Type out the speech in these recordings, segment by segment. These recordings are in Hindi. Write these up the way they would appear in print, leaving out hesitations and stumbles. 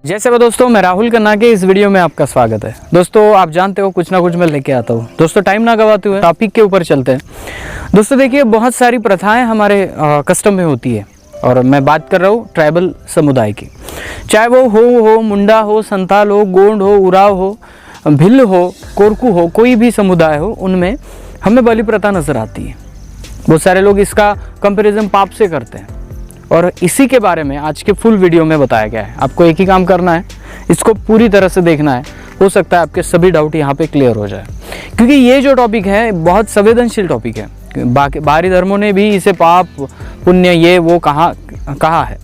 जैसे वो दोस्तों, मैं राहुल खन्ना के इस वीडियो में आपका स्वागत है। दोस्तों आप जानते हो कुछ ना कुछ मैं लेके आता हूँ। दोस्तों टाइम ना गवाते हुए टॉपिक के ऊपर चलते हैं। दोस्तों देखिए, बहुत सारी प्रथाएं हमारे कस्टम में होती है और मैं बात कर रहा हूँ ट्राइबल समुदाय की। चाहे वो हो मुंडा हो, संताल हो, गोंड हो, उराव हो, भिल्ल हो, कोरकू हो, कोई भी समुदाय हो, उनमें हमें बलि प्रथा नज़र आती है। बहुत सारे लोग इसका कंपेरिजन पाप से करते हैं और इसी के बारे में आज के फुल वीडियो में बताया गया है। आपको एक ही काम करना है, इसको पूरी तरह से देखना है। हो सकता है आपके सभी डाउट यहाँ पे क्लियर हो जाए, क्योंकि ये जो टॉपिक है बहुत संवेदनशील टॉपिक है। बाहरी धर्मों ने भी इसे पाप पुण्य ये वो कहा है।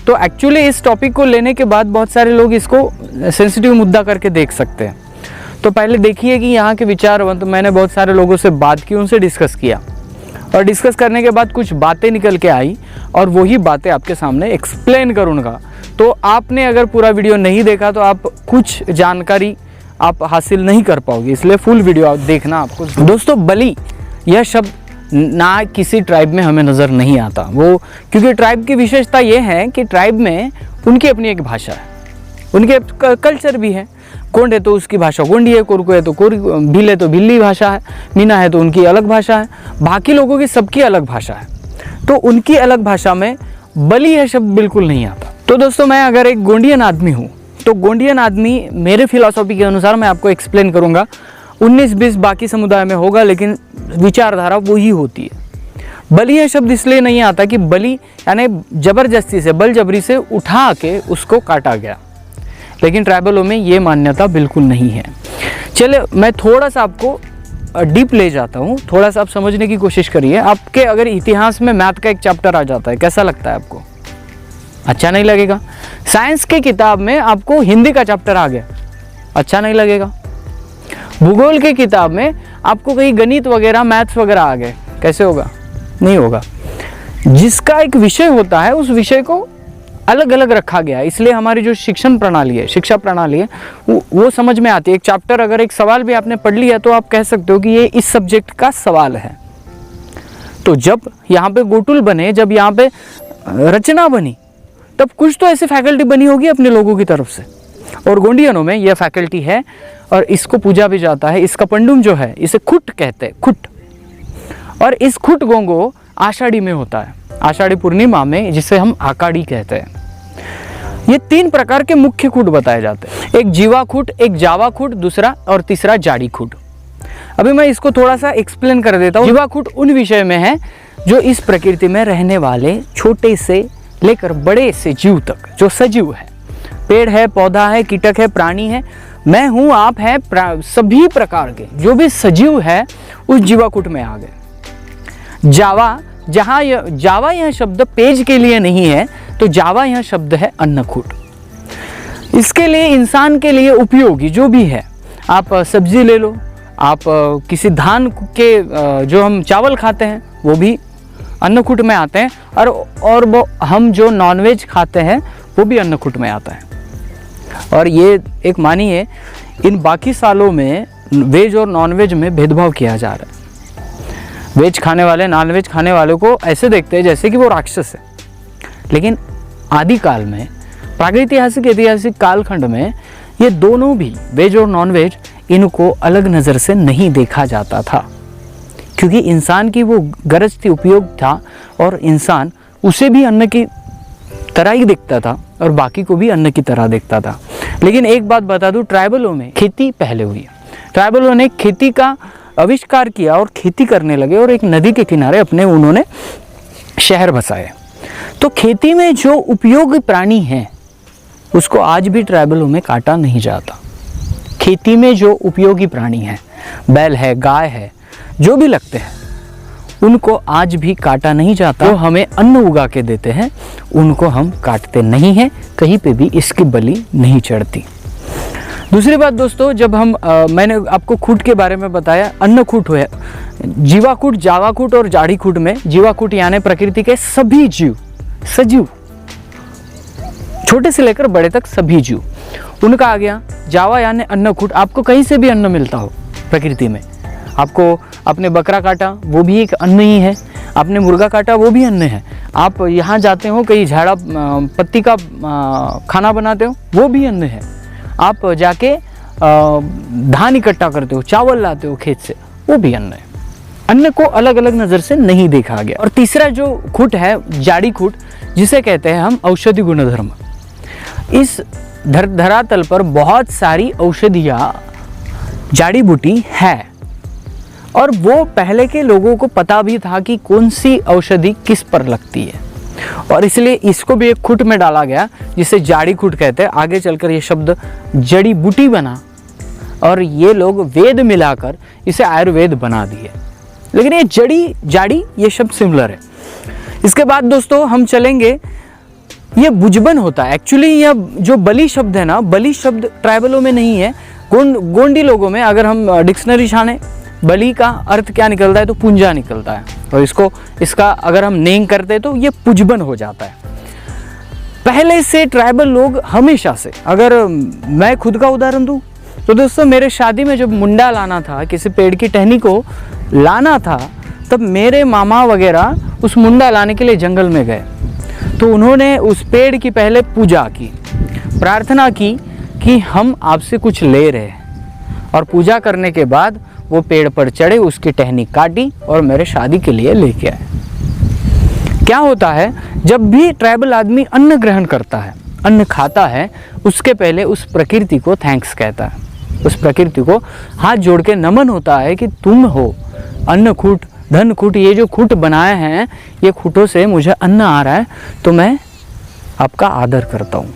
तो एक्चुअली इस टॉपिक को लेने के बाद बहुत सारे लोग इसको सेंसिटिव मुद्दा करके देख सकते हैं। तो पहले देखिए कि यहाँ के विचारवंत, मैंने बहुत सारे लोगों से बात की, उनसे डिस्कस किया और डिस्कस करने के बाद कुछ बातें निकल के आई और वही बातें आपके सामने एक्सप्लेन करूँगा। तो आपने अगर पूरा वीडियो नहीं देखा तो आप कुछ जानकारी आप हासिल नहीं कर पाओगे, इसलिए फुल वीडियो आप देखना आपको। दोस्तों बलि यह शब्द ना किसी ट्राइब में हमें नज़र नहीं आता, वो क्योंकि ट्राइब की विशेषता ये है कि ट्राइब में उनकी अपनी एक भाषा है, उनके कल्चर भी है। कोंड है तो उसकी भाषा गोंडी है, कोरकू है तो भिल है तो भिल्ली भाषा है, मीना है तो उनकी अलग भाषा है, बाकी लोगों की सबकी अलग भाषा है। तो उनकी अलग भाषा में बलि यह शब्द बिल्कुल नहीं आता। तो दोस्तों मैं अगर एक गोंडियन आदमी हूँ तो गोंडियन आदमी मेरे फिलॉसफी के अनुसार मैं आपको एक्सप्लेन करूँगा। 19-20 बाकी समुदाय में होगा, लेकिन विचारधारा वही होती है। बलि यह शब्द इसलिए नहीं आता कि बलि यानी जबरदस्ती से, बलजबरी से उठा के उसको काटा गया, लेकिन ट्राइबलों में ये मान्यता बिल्कुल नहीं है। चलिए मैं थोड़ा सा आपको डीप ले जाता हूँ, थोड़ा सा आप समझने की कोशिश करिए। आपके अगर इतिहास में मैथ का एक चैप्टर आ जाता है, कैसा लगता है आपको? अच्छा नहीं लगेगा। साइंस की किताब में आपको हिंदी का चैप्टर आ गया, अच्छा नहीं लगेगा। भूगोल की किताब में आपको कहीं गणित वगैरह मैथ्स वगैरह आ गए, कैसे होगा? नहीं होगा। जिसका एक विषय होता है उस विषय को अलग अलग रखा गया है, इसलिए हमारी जो शिक्षा प्रणाली है वो समझ में आती है। एक चैप्टर, अगर एक सवाल भी आपने पढ़ लिया तो आप कह सकते हो कि ये इस सब्जेक्ट का सवाल है। तो जब यहाँ पे गोटुल बने, जब यहाँ पे रचना बनी, तब कुछ तो ऐसी फैकल्टी बनी होगी अपने लोगों की तरफ से, और गोंडियनों में यह फैकल्टी है और इसको पूजा भी जाता है। इसका पंडुम जो है इसे खुट कहते हैं, खुट। और इस खुट गोंगो आषाढ़ी में होता है, आषाढ़ी पूर्णिमा में, जिसे हम आकाड़ी कहते हैं। ये 3 प्रकार के मुख्य खुट बताए जाते हैं, एक जीवा खुट, एक जावा खुट, दूसरा और तीसरा जाड़ी खुट। अभी मैं इसको थोड़ा सा एक्सप्लेन कर देता हूँ। जीवा खुट उन विषय में है जो इस प्रकृति में रहने वाले छोटे से लेकर बड़े से जीव तक, जो सजीव है, पेड़ है, पौधा है, कीटक है, प्राणी है, मैं हूँ, आप है, सभी प्रकार के जो भी सजीव है उस जीवा खुट में आ गए। जावा, जहाँ जावा यह शब्द पेज के लिए नहीं है, तो जावा यह शब्द है अन्नकूट। इसके लिए इंसान के लिए उपयोगी जो भी है, आप सब्जी ले लो, आप किसी धान के जो हम चावल खाते हैं वो भी अन्नकूट में आते हैं, और वो हम जो नॉनवेज खाते हैं वो भी अन्नकूट में आता है। और ये एक मानिए, इन बाकी सालों में वेज और नॉनवेज में भेदभाव किया जा रहा है। वेज खाने वाले नॉनवेज खाने वालों को ऐसे देखते हैं जैसे कि वो राक्षस है, लेकिन आदिकाल में, प्रागैतिहासिक ऐतिहासिक कालखंड में ये दोनों भी, वेज और नॉनवेज, इनको अलग नज़र से नहीं देखा जाता था, क्योंकि इंसान की वो गरज थी, उपयोग था, और इंसान उसे भी अन्न की तरह ही देखता था और बाकी को भी अन्न की तरह देखता था। लेकिन एक बात बता दूं, ट्राइबलों में खेती पहले हुई। ट्राइबलों ने खेती का आविष्कार किया और खेती करने लगे, और एक नदी के किनारे अपने उन्होंने शहर बसाए। तो खेती में जो उपयोगी प्राणी हैं उसको आज भी ट्राइबलों में काटा नहीं जाता। खेती में जो उपयोगी प्राणी हैं, बैल है, गाय है, जो भी लगते हैं, उनको आज भी काटा नहीं जाता। वो हमें अन्न उगा के देते हैं, उनको हम काटते नहीं हैं, कहीं पे भी इसकी बलि नहीं चढ़ती। दूसरी बात दोस्तों, जब हम मैंने आपको खूट के बारे में बताया, अन्न खूट हुए, जीवा खूट, जावा खूट और जाड़ी खूट में जीवा खूट यानी प्रकृति के सभी जीव, सजीव, छोटे से लेकर बड़े तक सभी जीव, उनका आ गया। जावा यानी अन्न खूट, आपको कहीं से भी अन्न मिलता हो प्रकृति में, आपको आपने बकरा काटा वो भी एक अन्न ही है, आपने मुर्गा काटा वो भी अन्न है। आप यहाँ जाते हो कहीं झाड़ा पत्ती का खाना बनाते हो वो भी अन्न है। आप जाके धान इकट्ठा करते हो, चावल लाते हो खेत से, वो भी अन्न है। अन्न को अलग अलग नज़र से नहीं देखा गया। और तीसरा जो खूट है जाड़ी खूट, जिसे कहते हैं हम औषधि गुणधर्म। इस धरातल पर बहुत सारी औषधियाँ जाड़ी बूटी है और वो पहले के लोगों को पता भी था कि कौन सी औषधि किस पर लगती है, और इसलिए इसको भी एक खूट में डाला गया जिसे जाड़ी खूट कहते हैं। आगे चलकर ये शब्द जड़ी बूटी बना और ये लोग वेद मिलाकर इसे आयुर्वेद बना दिए। लेकिन ये जड़ी जाड़ी ये शब्द सिमिलर है। इसके बाद दोस्तों हम चलेंगे, ये बुजबन होता है। एक्चुअली यह जो बलि शब्द है ना, बलि शब्द ट्राइबलों में नहीं है, गोंडी लोगों में। अगर हम डिक्शनरी छाने बलि का अर्थ क्या निकलता है तो पुंजा निकलता है, और इसका अगर हम नेम करते तो ये पुजबन हो जाता है। पहले से ट्राइबल लोग हमेशा से, अगर मैं खुद का उदाहरण दूं तो दोस्तों मेरे शादी में जब मुंडा लाना था, किसी पेड़ की टहनी को लाना था, तब मेरे मामा वगैरह उस मुंडा लाने के लिए जंगल में गए। तो उन्होंने उस पेड़ की पहले पूजा की, प्रार्थना की कि हम आपसे कुछ ले रहे हैं, और पूजा करने के बाद वो पेड़ पर चढ़े, उसकी टहनी काटी और मेरे शादी के लिए लेके आए। क्या होता है, जब भी ट्राइबल आदमी अन्न ग्रहण करता है, अन्न खाता है, उसके पहले उस प्रकृति को थैंक्स कहता है। उस प्रकृति को हाथ जोड़ के नमन होता है कि तुम हो अन्न खूट, धन खूट, ये जो खूट बनाए हैं, ये खूटों से मुझे अन्न आ रहा है, तो मैं आपका आदर करता हूँ।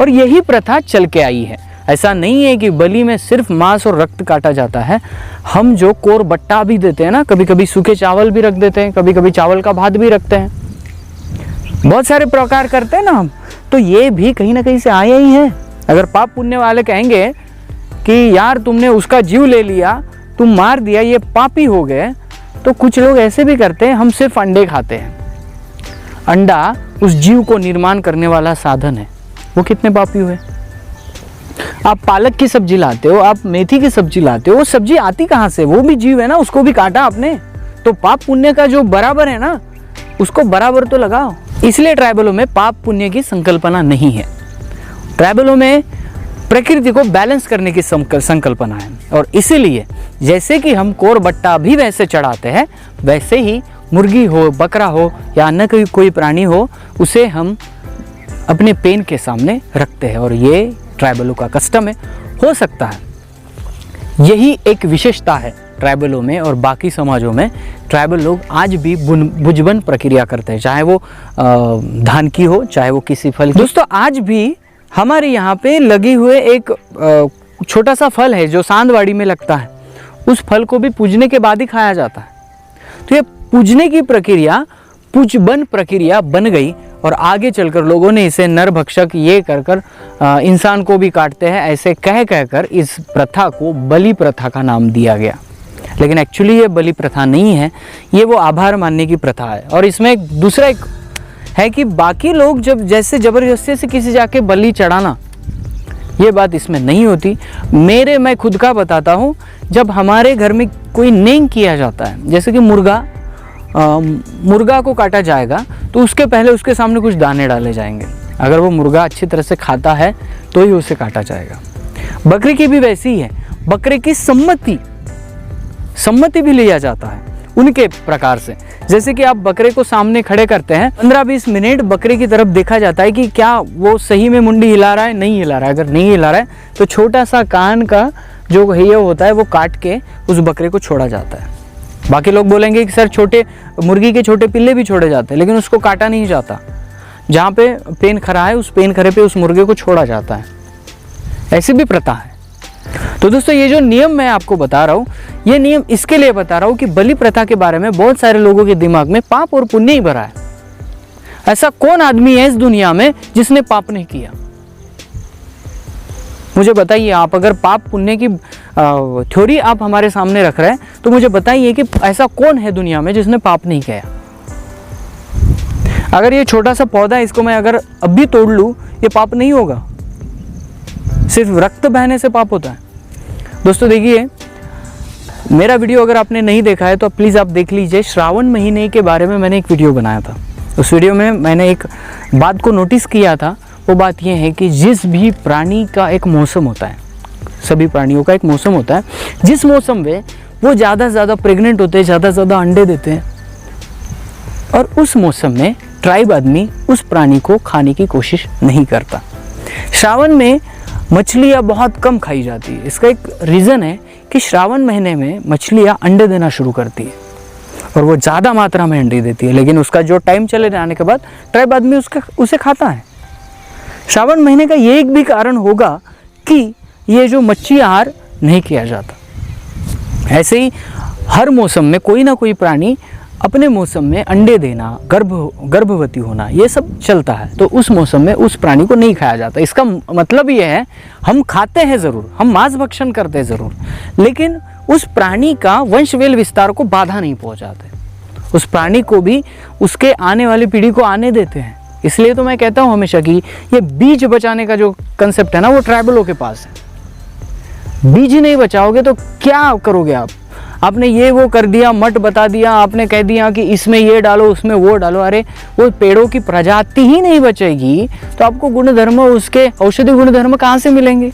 और यही प्रथा चल के आई है। ऐसा नहीं है कि बलि में सिर्फ मांस और रक्त काटा जाता है। हम जो कोर बट्टा भी देते हैं ना, कभी कभी सूखे चावल भी रख देते हैं, कभी कभी चावल का भात भी रखते हैं, बहुत सारे प्रकार करते हैं ना हम, तो ये भी कहीं ना कहीं से आया ही है। अगर पाप पुण्य वाले कहेंगे कि यार तुमने उसका जीव ले लिया, तुम मार दिया, ये पापी हो गए, तो कुछ लोग ऐसे भी करते हैं। हम सिर्फ अंडे खाते हैं, अंडा उस जीव को निर्माण करने वाला साधन है, वो कितने पापी हुए। आप पालक की सब्जी लाते हो, आप मेथी की सब्जी लाते हो, वो सब्जी आती कहाँ से, वो भी जीव है ना, उसको भी काटा आपने, तो पाप पुण्य का जो बराबर है ना, उसको बराबर तो लगाओ। इसलिए ट्राइबलों में पाप पुण्य की संकल्पना नहीं है। ट्राइबलों में प्रकृति को बैलेंस करने की संकल्पना है, और इसीलिए जैसे कि हम कोर बट्टा भी वैसे चढ़ाते हैं, वैसे ही मुर्गी हो, बकरा हो या अन्य कोई प्राणी हो, उसे हम अपने पेन के सामने रखते हैं, और ये ट्राइबलों का कस्टम है। हो सकता है यही एक विशेषता है ट्राइबलों में, और बाकी समाजों में ट्राइबल लोग आज भी बुजबन प्रक्रिया करते हैं, चाहे वो धान की हो, चाहे वो किसी फल की। दोस्तों आज भी हमारे यहाँ पे लगे हुए एक छोटा सा फल है जो सांदवाड़ी में लगता है, उस फल को भी पूजने के बाद ही खाया जाता है। तो ये पूजने की प्रक्रिया पुजबन प्रक्रिया बन गई, और आगे चलकर लोगों ने इसे नरभक्षक ये कर इंसान को भी काटते हैं, ऐसे कह कर इस प्रथा को बलि प्रथा का नाम दिया गया। लेकिन एक्चुअली ये बलि प्रथा नहीं है, ये वो आभार मानने की प्रथा है। और इसमें एक दूसरा एक है कि बाकी लोग जब जैसे ज़बरदस्ती से किसी जाके बलि चढ़ाना, ये बात इसमें नहीं होती। मैं खुद का बताता हूँ, जब हमारे घर में कोई नेम किया जाता है, जैसे कि मुर्गा को काटा जाएगा, तो उसके पहले उसके सामने कुछ दाने डाले जाएंगे। अगर वो मुर्गा अच्छी तरह से खाता है तो ही उसे काटा जाएगा। बकरी की भी वैसी ही है, बकरे की सम्मति भी लिया जाता है उनके प्रकार से। जैसे कि आप बकरे को सामने खड़े करते हैं, 15-20 मिनट बकरे की तरफ देखा जाता है कि क्या वो सही में मुंडी हिला रहा है, नहीं हिला रहा है। अगर नहीं हिला रहा है तो छोटा सा कान का जो ये होता है वो काट के उस बकरे को छोड़ा जाता है। बाकी लोग बोलेंगे कि सर छोटे मुर्गी के छोटे पिल्ले भी छोड़े जाते हैं, लेकिन उसको काटा नहीं जाता। जहाँ पे पेन खरा है, उस पेन खरे पे उस मुर्गे को छोड़ा जाता है। ऐसी भी प्रथा है। तो दोस्तों ये जो नियम मैं आपको बता रहा हूँ, ये नियम इसके लिए बता रहा हूँ कि बलि प्रथा के बारे में बहुत सारे लोगों के दिमाग में पाप और पुण्य ही भरा है। ऐसा कौन आदमी है इस दुनिया में जिसने पाप नहीं किया? मुझे बताइए। आप अगर पाप पुण्य की थ्योरी आप हमारे सामने रख रहे हैं, तो मुझे बताइए कि ऐसा कौन है दुनिया में जिसने पाप नहीं किया? अगर ये छोटा सा पौधा है, इसको मैं अगर अब भी तोड़ लूँ, ये पाप नहीं होगा? सिर्फ रक्त बहने से पाप होता है? दोस्तों देखिए, मेरा वीडियो अगर आपने नहीं देखा है तो प्लीज़ आप देख लीजिए। श्रावण महीने के बारे में मैंने एक वीडियो बनाया था। उस वीडियो में मैंने एक बात को नोटिस किया था। वो बात ये है कि जिस भी प्राणी का एक मौसम होता है, सभी प्राणियों का एक मौसम होता है, जिस मौसम में वो ज़्यादा से ज़्यादा प्रेग्नेंट होते हैं, ज़्यादा से ज़्यादा अंडे देते हैं, और उस मौसम में ट्राइब आदमी उस प्राणी को खाने की कोशिश नहीं करता। श्रावण में मछलियाँ बहुत कम खाई जाती है। इसका एक रीज़न है कि श्रावण महीने में मछलियाँ अंडे देना शुरू करती है और वो ज़्यादा मात्रा में अंडे देती है, लेकिन उसका जो टाइम चले जाने के बाद ट्राइब आदमी उसे खाता है। श्रावण महीने का ये एक भी कारण होगा कि ये जो मच्छी आहार नहीं किया जाता। ऐसे ही हर मौसम में कोई ना कोई प्राणी अपने मौसम में अंडे देना, गर्भवती होना, ये सब चलता है, तो उस मौसम में उस प्राणी को नहीं खाया जाता। इसका मतलब ये है, हम खाते हैं ज़रूर, हम मांस भक्षण करते हैं ज़रूर, लेकिन उस प्राणी का वंशवेल विस्तार को बाधा नहीं पहुंचाते। उस प्राणी को भी उसके आने वाली पीढ़ी को आने देते हैं। इसलिए तो मैं कहता हूँ हमेशा कि ये बीज बचाने का जो कंसेप्ट है ना, वो ट्राइबलों के पास है। बीज नहीं बचाओगे तो क्या करोगे आप? आपने ये वो कर दिया, मट बता दिया, आपने कह दिया कि इसमें ये डालो, उसमें वो डालो, अरे वो पेड़ों की प्रजाति ही नहीं बचेगी तो आपको गुणधर्म, उसके औषधि गुणधर्म कहाँ से मिलेंगे?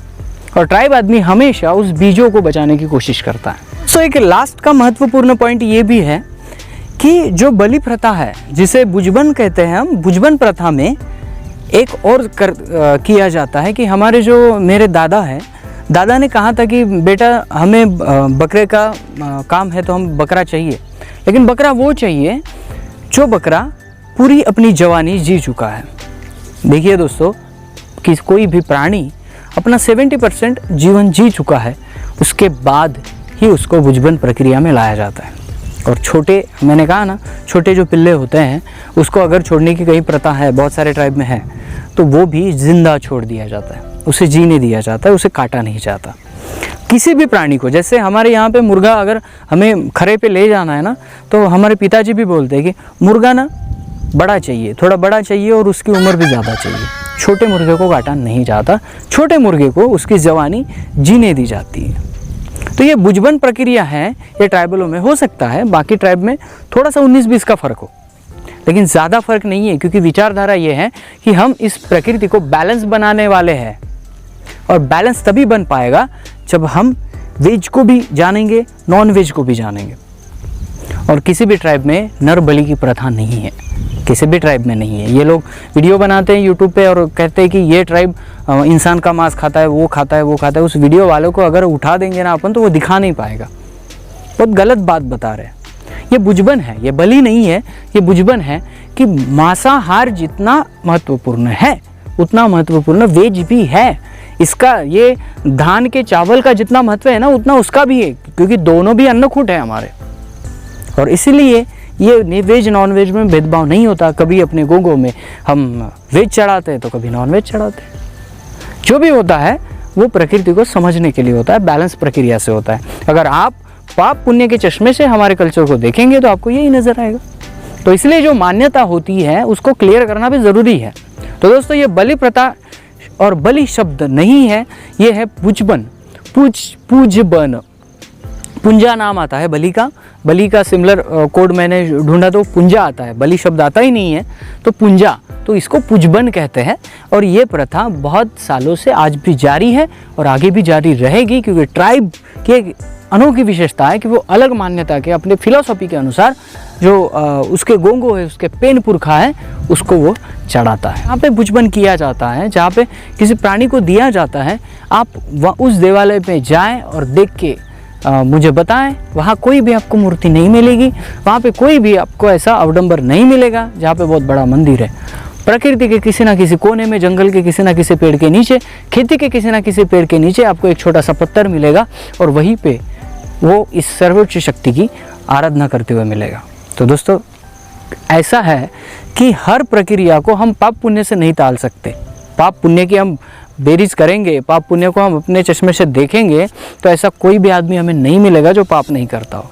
और ट्राइब आदमी हमेशा उस बीजों को बचाने की कोशिश करता है। सो एक लास्ट का महत्वपूर्ण पॉइंट ये भी है कि जो बलि प्रथा है, जिसे बुजबन कहते हैं हम, बुजबन प्रथा में एक और किया जाता है कि हमारे जो मेरे दादा है, दादा ने कहा था कि बेटा हमें बकरे का काम है तो हम बकरा चाहिए, लेकिन बकरा वो चाहिए जो बकरा पूरी अपनी जवानी जी चुका है। देखिए दोस्तों कि कोई भी प्राणी अपना 70% जीवन जी चुका है, उसके बाद ही उसको बुजबन प्रक्रिया में लाया जाता है। और छोटे, मैंने कहा ना, छोटे जो पिल्ले होते हैं उसको अगर छोड़ने की कई प्रथा है, बहुत सारे ट्राइब में है, तो वो भी जिंदा छोड़ दिया जाता है, उसे जीने दिया जाता है, उसे काटा नहीं जाता। किसी भी प्राणी को, जैसे हमारे यहाँ पे मुर्गा अगर हमें खरे पे ले जाना है ना, तो हमारे पिताजी भी बोलते हैं कि मुर्गा ना बड़ा चाहिए, थोड़ा बड़ा चाहिए और उसकी उम्र भी ज़्यादा चाहिए। छोटे मुर्गे को काटा नहीं जाता, छोटे मुर्गे को उसकी जवानी जीने दी जाती है। तो ये बुजबन प्रक्रिया है, ये ट्राइबलों में हो सकता है, बाकी ट्राइब में थोड़ा सा 19-20 का फ़र्क हो, लेकिन ज़्यादा फर्क नहीं है, क्योंकि विचारधारा ये है कि हम इस प्रकृति को बैलेंस बनाने वाले हैं। और बैलेंस तभी बन पाएगा जब हम वेज को भी जानेंगे, नॉन वेज को भी जानेंगे। और किसी भी ट्राइब में नर बलि की प्रथा नहीं है, किसी भी ट्राइब में नहीं है। ये लोग वीडियो बनाते हैं यूट्यूब पे और कहते हैं कि ये ट्राइब इंसान का मांस खाता है, वो खाता है, वो खाता है। उस वीडियो वालों को अगर उठा देंगे ना अपन, तो वो दिखा नहीं पाएगा। बहुत गलत बात बता रहे हैं। ये बुजबन है, ये बलि नहीं है, ये बुजबन है कि मांसाहार जितना महत्वपूर्ण है उतना महत्वपूर्ण वेज भी है। इसका, ये धान के चावल का जितना महत्व है ना, उतना उसका भी है, क्योंकि दोनों भी अन्नकूट है हमारे। और इसीलिए ये वेज नॉन वेज में भेदभाव नहीं होता। कभी अपने गोगो में हम वेज चढ़ाते हैं तो कभी नॉन वेज चढ़ाते हैं। जो भी होता है वो प्रकृति को समझने के लिए होता है, बैलेंस प्रक्रिया से होता है। अगर आप पाप पुण्य के चश्मे से हमारे कल्चर को देखेंगे तो आपको यही नजर आएगा। तो इसलिए जो मान्यता होती है उसको क्लियर करना भी ज़रूरी है। तो दोस्तों, ये बलि प्रथा और बलि शब्द नहीं है, ये है पुजबन, पूजबन। पुंजा नाम आता है बलि का। बलि का सिमिलर कोड मैंने ढूंढा तो पुंजा आता है, बलि शब्द आता ही नहीं है, तो पुंजा, तो इसको पुजबन कहते हैं। और ये प्रथा बहुत सालों से आज भी जारी है और आगे भी जारी रहेगी, क्योंकि ट्राइब की एक अनोखी विशेषता है कि वो अलग मान्यता के, अपने फिलॉसफी के अनुसार जो उसके गोंगो है, उसके पेन पुरखा है, उसको वो चढ़ाता है। यहाँ पे पुजबन किया जाता है, जहाँ पे किसी प्राणी को दिया जाता है। आप उस देवालय पे जाएं और देख के मुझे बताएं, वहाँ कोई भी आपको मूर्ति नहीं मिलेगी, वहाँ पे कोई भी आपको ऐसा अवडंबर नहीं मिलेगा जहाँ पे बहुत बड़ा मंदिर है। प्रकृति के किसी ना किसी कोने में, जंगल के किसी ना किसी पेड़ के नीचे, खेती के किसी ना किसी पेड़ के नीचे आपको एक छोटा सा पत्थर मिलेगा और वहीं पे वो इस सर्वोच्च शक्ति की आराधना करते हुए मिलेगा। तो दोस्तों, ऐसा है कि हर प्रक्रिया को हम पाप पुण्य से नहीं टाल सकते। पाप पुण्य की हम बेरीज करेंगे, पाप पुण्य को हम अपने चश्मे से देखेंगे, तो ऐसा कोई भी आदमी हमें नहीं मिलेगा जो पाप नहीं करता हो।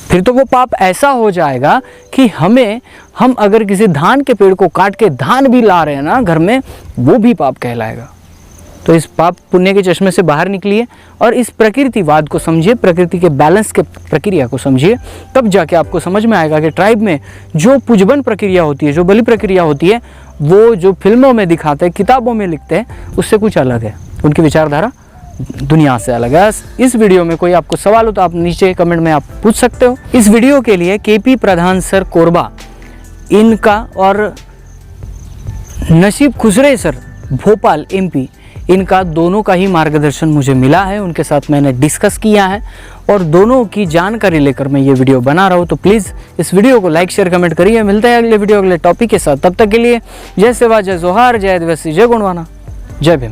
फिर तो वो पाप ऐसा हो जाएगा कि हम अगर किसी धान के पेड़ को काट के धान भी ला रहे हैं ना घर में, वो भी पाप कहलाएगा। तो इस पाप पुण्य के चश्मे से बाहर निकलिए और इस प्रकृतिवाद को समझिए, प्रकृति के बैलेंस के प्रक्रिया को समझिए। तब जाके आपको समझ में आएगा कि ट्राइब में जो पूजबन प्रक्रिया होती है, जो बलि प्रक्रिया होती है, वो जो फिल्मों में दिखाते हैं, किताबों में लिखते हैं, उससे कुछ अलग है। उनकी विचारधारा दुनिया से अलग है। इस वीडियो में कोई आपको सवाल हो तो आप नीचे कमेंट में आप पूछ सकते हो। इस वीडियो के लिए केपी प्रधान सर कोरबा इनका और नसीब खुसरे सर भोपाल एमपी, इनका दोनों का ही मार्गदर्शन मुझे मिला है। उनके साथ मैंने डिस्कस किया है और दोनों की जानकारी लेकर मैं ये वीडियो बना रहा हूँ। तो प्लीज़ इस वीडियो को लाइक शेयर कमेंट करिए। मिलते हैं अगले वीडियो अगले टॉपिक के साथ। तब तक के लिए जय सेवा, जय जोहार, जय आदिवासी, जय गुणवाना, जय भीम।